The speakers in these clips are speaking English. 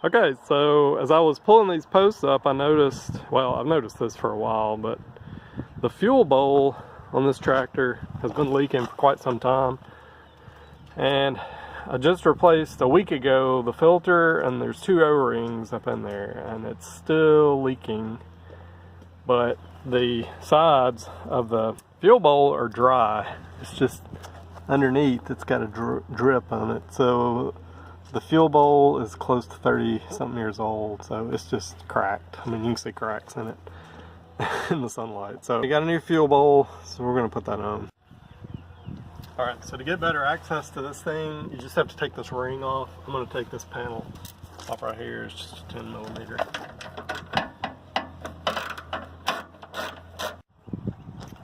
Okay, so as I was pulling these posts up, I noticed, well, I've noticed this for a while, but the fuel bowl on this tractor has been leaking for quite some time. And I just replaced a week ago the filter, and there's 2 O-rings up in there, and it's still leaking. But the sides of the fuel bowl are dry. It's just underneath, it's got a drip on it. So the fuel bowl is close to 30 something years old, so it's just cracked. I mean, you can see cracks in it in the sunlight. So we got a new fuel bowl, so we're gonna put that on. All right, so to get better access to this thing, you just have to take this ring off. I'm gonna take this panel off right here. It's just a 10 millimeter.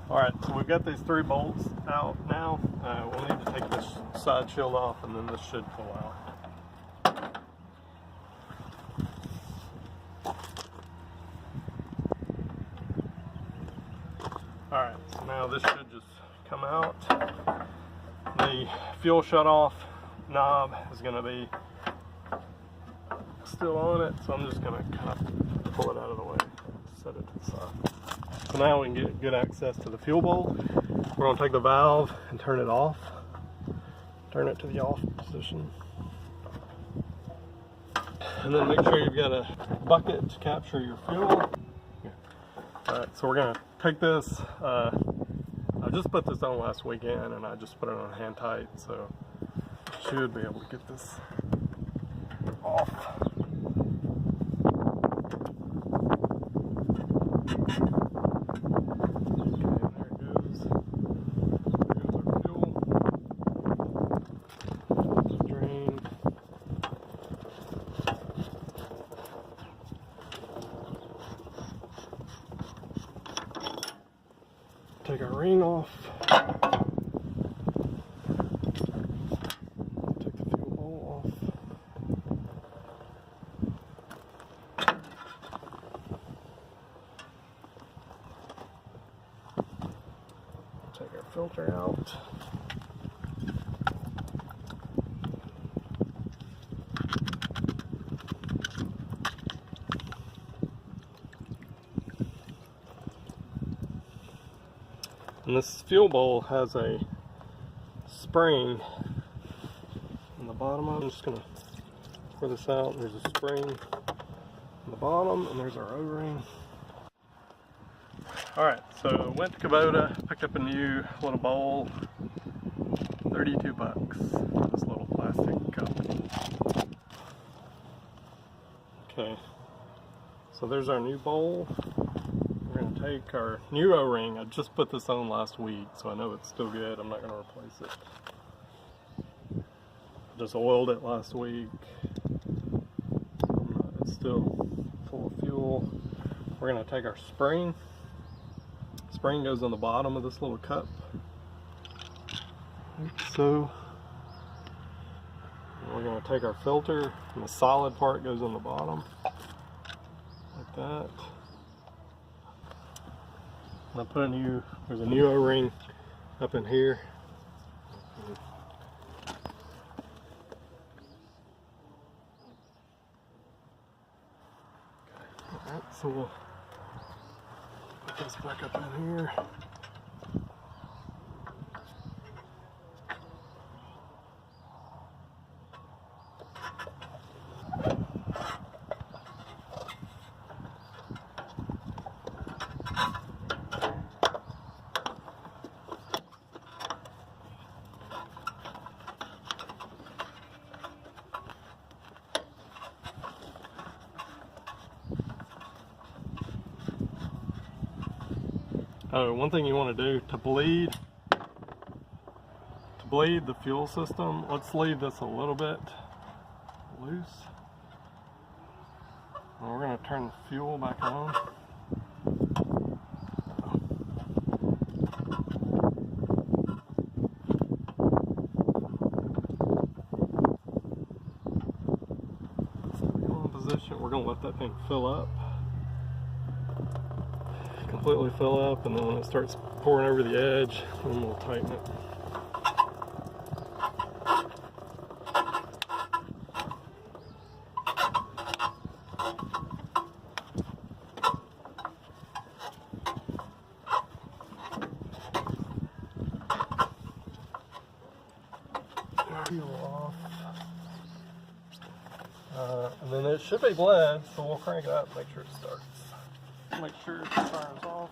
All right, so we've got these 3 bolts out now. We'll need to take this side shield off, and then this should pull out. Alright, so now this should just come out. The fuel shutoff knob is going to be still on it, so I'm just going to kind of pull it out of the way, set it to the side. So now we can get good access to the fuel bowl. We're going to take the valve and turn it off. Turn it to the off position. And then make sure you've got a bucket to capture your fuel. Alright, so we're going to take this. I just put this on last weekend, and I just put it on hand tight, so should be able to get this off. Take our ring off. Take the fuel bowl off. Take our filter out. And this fuel bowl has a spring on the bottom of it. I'm just going to pour this out. There's a spring on the bottom, and there's our O-ring. Alright, so went to Kubota, picked up a new little bowl, 32 bucks, this little plastic cup. Okay, so there's our new bowl. We're going to take our new O-ring. I just put this on last week, so I know it's still good. I'm not going to replace it. Just oiled it last week. It's still full of fuel. We're going to take our spring. Spring goes on the bottom of this little cup, like so. And we're going to take our filter, and the solid part goes on the bottom, like that. I put there's a new O-ring up in here. Alright, so we'll put this back up in here. Oh, one thing you want to do to bleed the fuel system, let's leave this a little bit loose. And we're going to turn the fuel back on. On position, we're going to let that thing fill up. Completely fill up, and then when it starts pouring over the edge, then we'll tighten it. And then it should be bled, so we'll crank it up and make sure it starts. Make sure it fires off.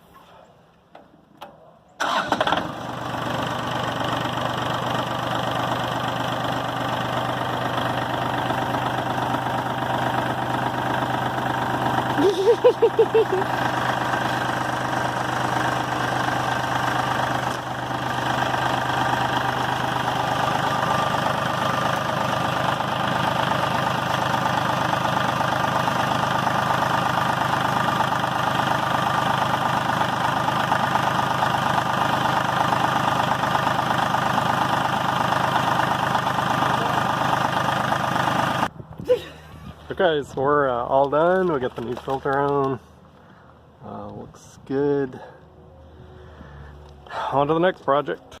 Okay, so we're all done. We got the new filter on. Looks good. On to the next project.